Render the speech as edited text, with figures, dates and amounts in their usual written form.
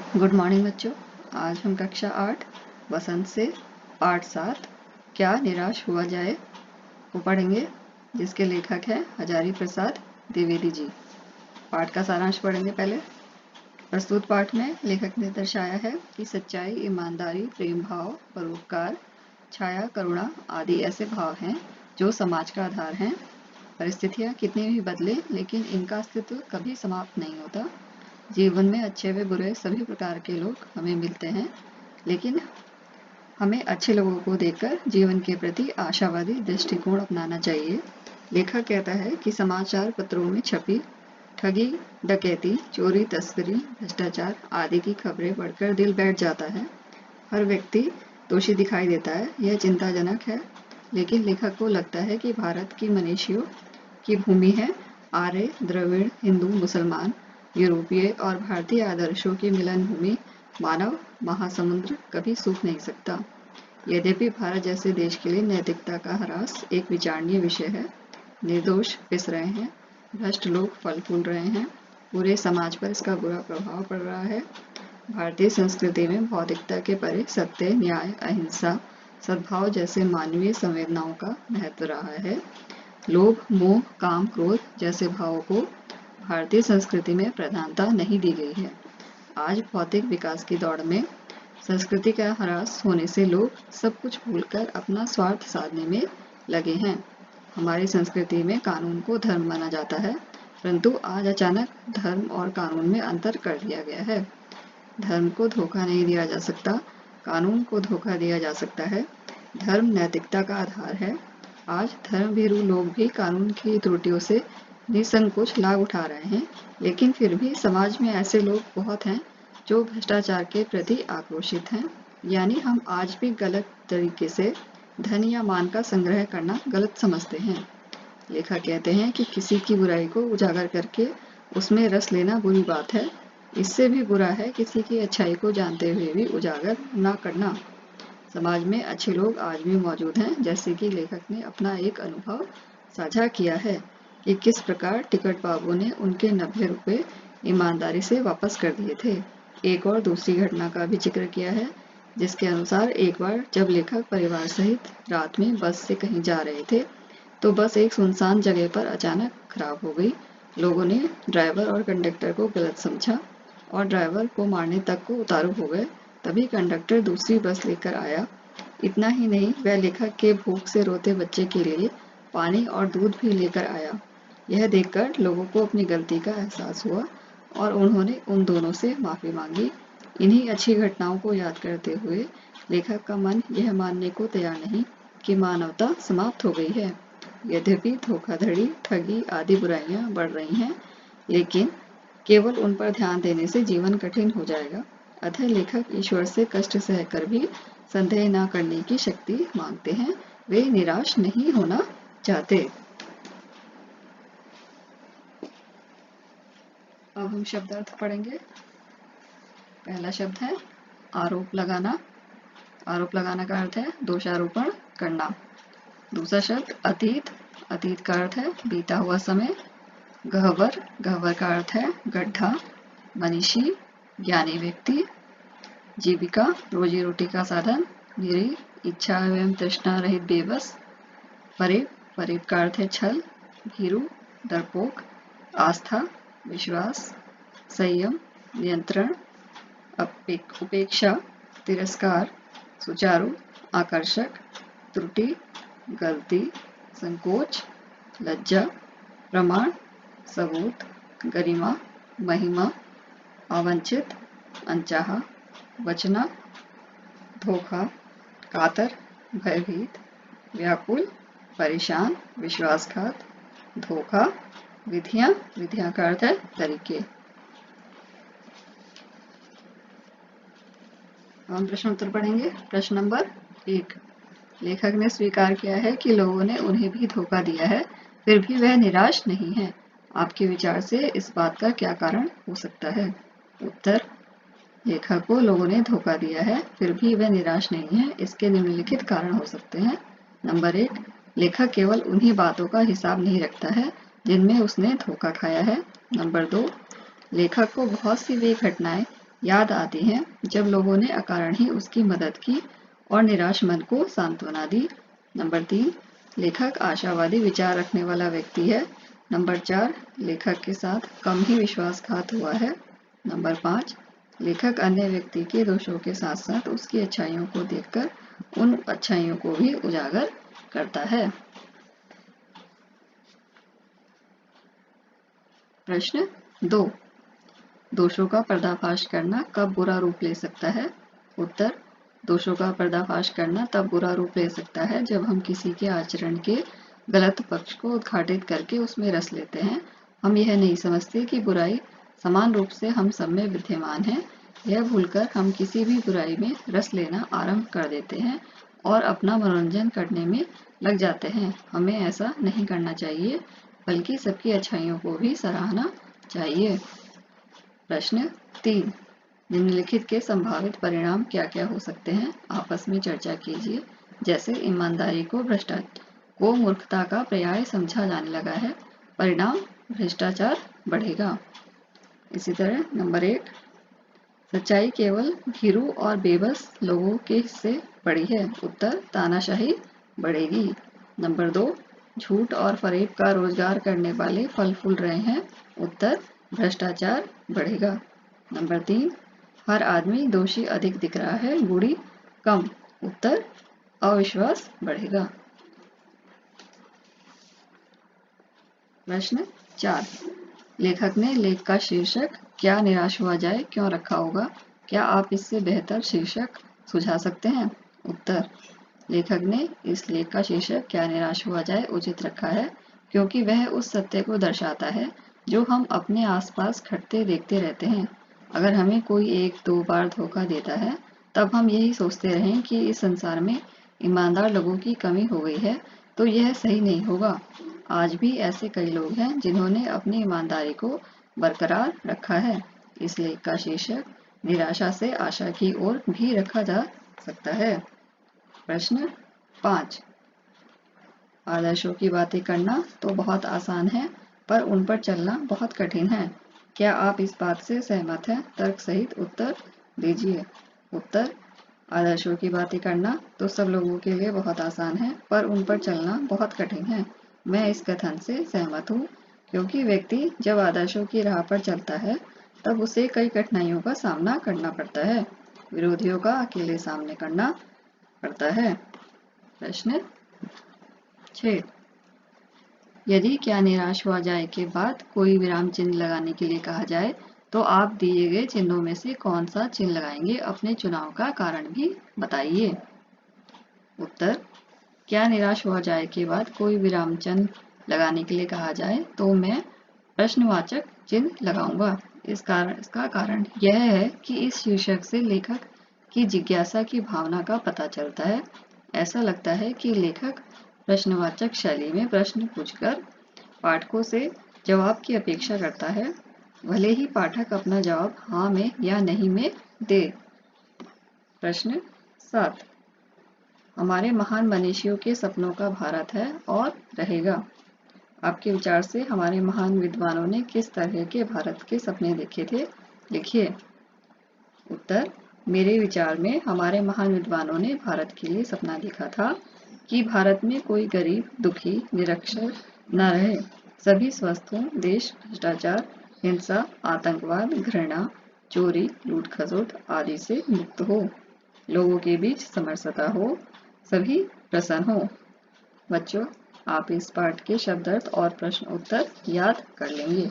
Good morning बच्चों। आज हम कक्षा 8 वसंत से पाठ 7 क्या निराश हुआ जाए को पढ़ेंगे, जिसके लेखक हैं हजारी प्रसाद द्विवेदी जी। पाठ का सारांश पढ़ेंगे पहले। प्रस्तुत पाठ में लेखक ने दर्शाया है कि सच्चाई, ईमानदारी, प्रेम भाव, परोपकार, छाया, करुणा आदि ऐसे भाव हैं जो समाज का आधार हैं। परिस्थितियाँ कितनी भी बदले, लेकिन इनका अस्तित्व कभी समाप्त नहीं होता। जीवन में अच्छे व बुरे सभी प्रकार के लोग हमें मिलते हैं, लेकिन हमें अच्छे लोगों को देखकर जीवन के प्रति आशावादी दृष्टिकोण अपनाना चाहिए। लेखक कहता है कि समाचार पत्रों में छपी ठगी, डकैती, चोरी, तस्करी, भ्रष्टाचार आदि की खबरें पढ़कर दिल बैठ जाता है। हर व्यक्ति दोषी दिखाई देता है, यह चिंताजनक है। लेकिन लेखक को लगता है कि भारत की मनीषियों की भूमि है। आर्य, द्रविड़, हिंदू, मुसलमान, यूरोपीय और भारतीय आदर्शों की मिलन भूमि मानव महासमुद्र कभी सूख नहीं सकता। यद्यपि भारत जैसे देश के लिए नैतिकता का ह्रास एक विचारणीय विषय है। निर्दोष पिस रहे हैं, भ्रष्ट लोग फल फूल रहे हैं, पूरे समाज पर इसका बुरा प्रभाव पड़ रहा है। भारतीय संस्कृति में भौतिकता के परे सत्य, न्याय, अहिंसा, सद्भाव जैसे मानवीय संवेदनाओं का महत्व रहा है। लोभ, मोह, काम, क्रोध जैसे भावों को भारतीय संस्कृति में प्रधानता नहीं दी गई है। आज भौतिक विकास की दौड़ में संस्कृति का ह्रास होने से लोग सब कुछ भूलकर अपना स्वार्थ साधने में लगे हैं। हमारी संस्कृति में कानून को धर्म माना जाता है, परंतु आज अचानक धर्म और कानून में अंतर कर दिया गया है। धर्म को धोखा नहीं दिया जा सकता, कानून को धोखा दिया जा सकता है। धर्म नैतिकता का आधार है। आज धर्मभीरू लोग भी कानून की त्रुटियों से निसंकोच लाभ उठा रहे हैं, लेकिन फिर भी समाज में ऐसे लोग बहुत हैं जो भ्रष्टाचार के प्रति आक्रोशित हैं। यानी हम आज भी गलत तरीके से धन या मान का संग्रह करना गलत समझते हैं। लेखक कहते हैं कि किसी की बुराई को उजागर करके उसमें रस लेना बुरी बात है। इससे भी बुरा है किसी की अच्छाई को जानते हुए भी उजागर ना करना। समाज में अच्छे लोग आज भी मौजूद हैं, जैसे कि लेखक ने अपना एक अनुभव साझा किया है कि किस प्रकार टिकट बाबू ने उनके 90 रुपये ईमानदारी से वापस कर दिए थे। एक और दूसरी घटना का भी जिक्र किया है, जिसके अनुसार एक बार जब लेखक परिवार सहित रात में बस से कहीं जा रहे थे, तो बस एक सुनसान जगह पर अचानक खराब हो गई। लोगों ने ड्राइवर और कंडक्टर को गलत समझा और ड्राइवर को मारने तक को उतारू हो गए। तभी कंडक्टर दूसरी बस लेकर आया। इतना ही नहीं, वह लेखक के भूख से रोते बच्चे के लिए पानी और दूध भी लेकर आया। यह देखकर लोगों को अपनी गलती का एहसास हुआ और उन्होंने उन दोनों से माफ़ी मांगी। इन्हीं अच्छी घटनाओं को याद करते हुए लेखक का मन यह मानने को तैयार नहीं कि मानवता समाप्त हो गई है। यद्यपि धोखाधड़ी, ठगी आदि बुराइयां बढ़ रही हैं, लेकिन केवल उन पर ध्यान देने से जीवन कठिन हो जाएगा। अतः लेखक ईश्वर से कष्ट सहकर भी संदेह न करने की शक्ति मांगते हैं। वे निराश नहीं होना चाहते। अब हम शब्दार्थ पढ़ेंगे। पहला शब्द है आरोप लगाना। आरोप लगाना का अर्थ है दोषारोपण करना। दूसरा शब्द अतीत। अतीत का अर्थ है बीता हुआ समय। गह्वर। गह्वर का अर्थ है गड्ढा। मनीषी, ज्ञानी व्यक्ति। जीविका, रोजी रोटी का साधन। निरी, इच्छा एवं तृष्णा रहित बेबस। परेब। परेब का अर्थ है छल। भीरु, डरपोक। आस्था, विश्वास। संयम, नियंत्रण। उपेक्षा, तिरस्कार। सुचारू, आकर्षक। त्रुटि, गलती। संकोच, लज्जा। प्रमाण, सबूत। गरिमा, महिमा। अवंचित, अनचाहा। वचना, धोखा। कातर, भयभीत। व्याकुल, परेशान, विश्वासघात। धोखा। विधियां। विधियां का अर्थ है तरीके। हम प्रश्न उत्तर पढ़ेंगे। प्रश्न नंबर 1। लेखक ने स्वीकार किया है कि लोगों ने उन्हें भी धोखा दिया है, फिर भी वह निराश नहीं है। आपके विचार से इस बात का क्या कारण हो सकता है? उत्तर, लेखक को लोगों ने धोखा दिया है, फिर भी वह निराश नहीं है। इसके निम्नलिखित कारण हो सकते हैं। नंबर 1, लेखक केवल उन्हीं बातों का हिसाब नहीं रखता है जिनमें उसने धोखा खाया है। नंबर 2, लेखक को बहुत सी वे घटनाएं याद आती हैं जब लोगों ने अकारण ही उसकी मदद की और निराश मन को सांत्वना दी। नंबर 3, लेखक आशावादी विचार रखने वाला व्यक्ति है। नंबर 4, लेखक के साथ कम ही विश्वासघात हुआ है। नंबर 5, लेखक अन्य व्यक्ति के दोषों के साथ साथ उसकी अच्छाइयों को देखकर उन अच्छाइयों को भी उजागर करता है। प्रश्न 2, दोषों का पर्दाफाश करना कब बुरा रूप ले सकता है? उत्तर, दोषों का पर्दाफाश करना तब बुरा रूप ले सकता है जब हम किसी के आचरण के गलत पक्ष को उद्घाटित करके उसमें रस लेते हैं। हम यह नहीं समझते कि बुराई समान रूप से हम सब में विद्यमान है। यह भूलकर हम किसी भी बुराई में रस लेना आरंभ कर देते हैं और अपना मनोरंजन करने में लग जाते हैं। हमें ऐसा नहीं करना चाहिए, बल्कि सबकी अच्छाइयों को भी सराहना चाहिए। प्रश्न 3, निम्नलिखित के संभावित परिणाम क्या क्या हो सकते हैं? आपस में चर्चा कीजिए। जैसे ईमानदारी को मूर्खता का पर्याय समझा जाने लगा है, परिणाम भ्रष्टाचार बढ़ेगा। इसी तरह नंबर 1, सच्चाई केवल भीरू और बेबस लोगों के हिस्से पड़ी है। उत्तर, तानाशाही बढ़ेगी। नंबर 2, झूठ और फरेब का रोजगार करने वाले फल फूल रहे हैं। उत्तर, भ्रष्टाचार बढ़ेगा। नंबर 3, हर आदमी दोषी अधिक दिख रहा है, गुणी कम। उत्तर, अविश्वास बढ़ेगा। प्रश्न 4, लेखक ने लेख का शीर्षक क्या निराश हुआ जाए क्यों रखा होगा? क्या आप इससे बेहतर शीर्षक सुझा सकते हैं? उत्तर, लेखक ने इस लेख का शीर्षक क्या निराश हुआ जाए उचित रखा है क्योंकि वह उस सत्य को दर्शाता है जो हम अपने आसपास घटते देखते रहते हैं। अगर हमें कोई 1-2 बार धोखा देता है तब हम यही सोचते रहें कि इस संसार में ईमानदार लोगों की कमी हो गई है, तो यह सही नहीं होगा। आज भी ऐसे कई लोग हैं जिन्होंने अपनी ईमानदारी को बरकरार रखा है। इस लेख का शीर्षक निराशा से आशा की ओर भी रखा जा सकता है। प्रश्न 5, आदर्शों की बातें करना तो बहुत आसान है, पर उन पर चलना बहुत कठिन है। क्या आप इस बात से सहमत हैं? तर्क सहित उत्तर दीजिए। उत्तर, आदर्शों की बातें करना तो सब लोगों के लिए बहुत आसान है, पर उन पर चलना बहुत कठिन है। मैं इस कथन से सहमत हूँ, क्योंकि व्यक्ति जब आदर्शों की राह पर चलता है तब उसे कई कठिनाइयों का सामना करना पड़ता है। विरोधियों का अकेले सामना करना पड़ता है। प्रश्न 6, यदि क्या निराश हुआ जाए के बाद कोई विराम चिन्ह लगाने के लिए कहा जाए तो आप दिए गए चिन्हों में से कौन सा चिन्ह लगाएंगे? अपने चुनाव का कारण भी बताइए। उत्तर, क्या निराश हुआ जाए के बाद कोई विराम चिन्ह लगाने के लिए कहा जाए तो मैं प्रश्नवाचक चिन्ह लगाऊंगा। इसका कारण यह है कि इस शीर्षक से लेखक की जिज्ञासा की भावना का पता चलता है। ऐसा लगता है कि लेखक प्रश्नवाचक शैली में प्रश्न पूछकर पाठकों से जवाब की अपेक्षा करता है, भले ही पाठक अपना जवाब हाँ में या नहीं में दे। प्रश्न 7, हमारे महान मनीषियों के सपनों का भारत है और रहेगा। आपके विचार से हमारे महान विद्वानों ने किस तरह के भारत के सपने देखे थे? लिखिए। उत्तर, मेरे विचार में हमारे महान विद्वानों ने भारत के लिए सपना देखा था कि भारत में कोई गरीब, दुखी, निरक्षर न रहे। सभी स्वस्थ हों, देश भ्रष्टाचार, हिंसा, आतंकवाद, घृणा, चोरी, लूट खसोट आदि से मुक्त हो, लोगों के बीच समरसता हो, सभी प्रसन्न हो। बच्चों, आप इस पाठ के शब्दार्थ और प्रश्न उत्तर याद कर लेंगे।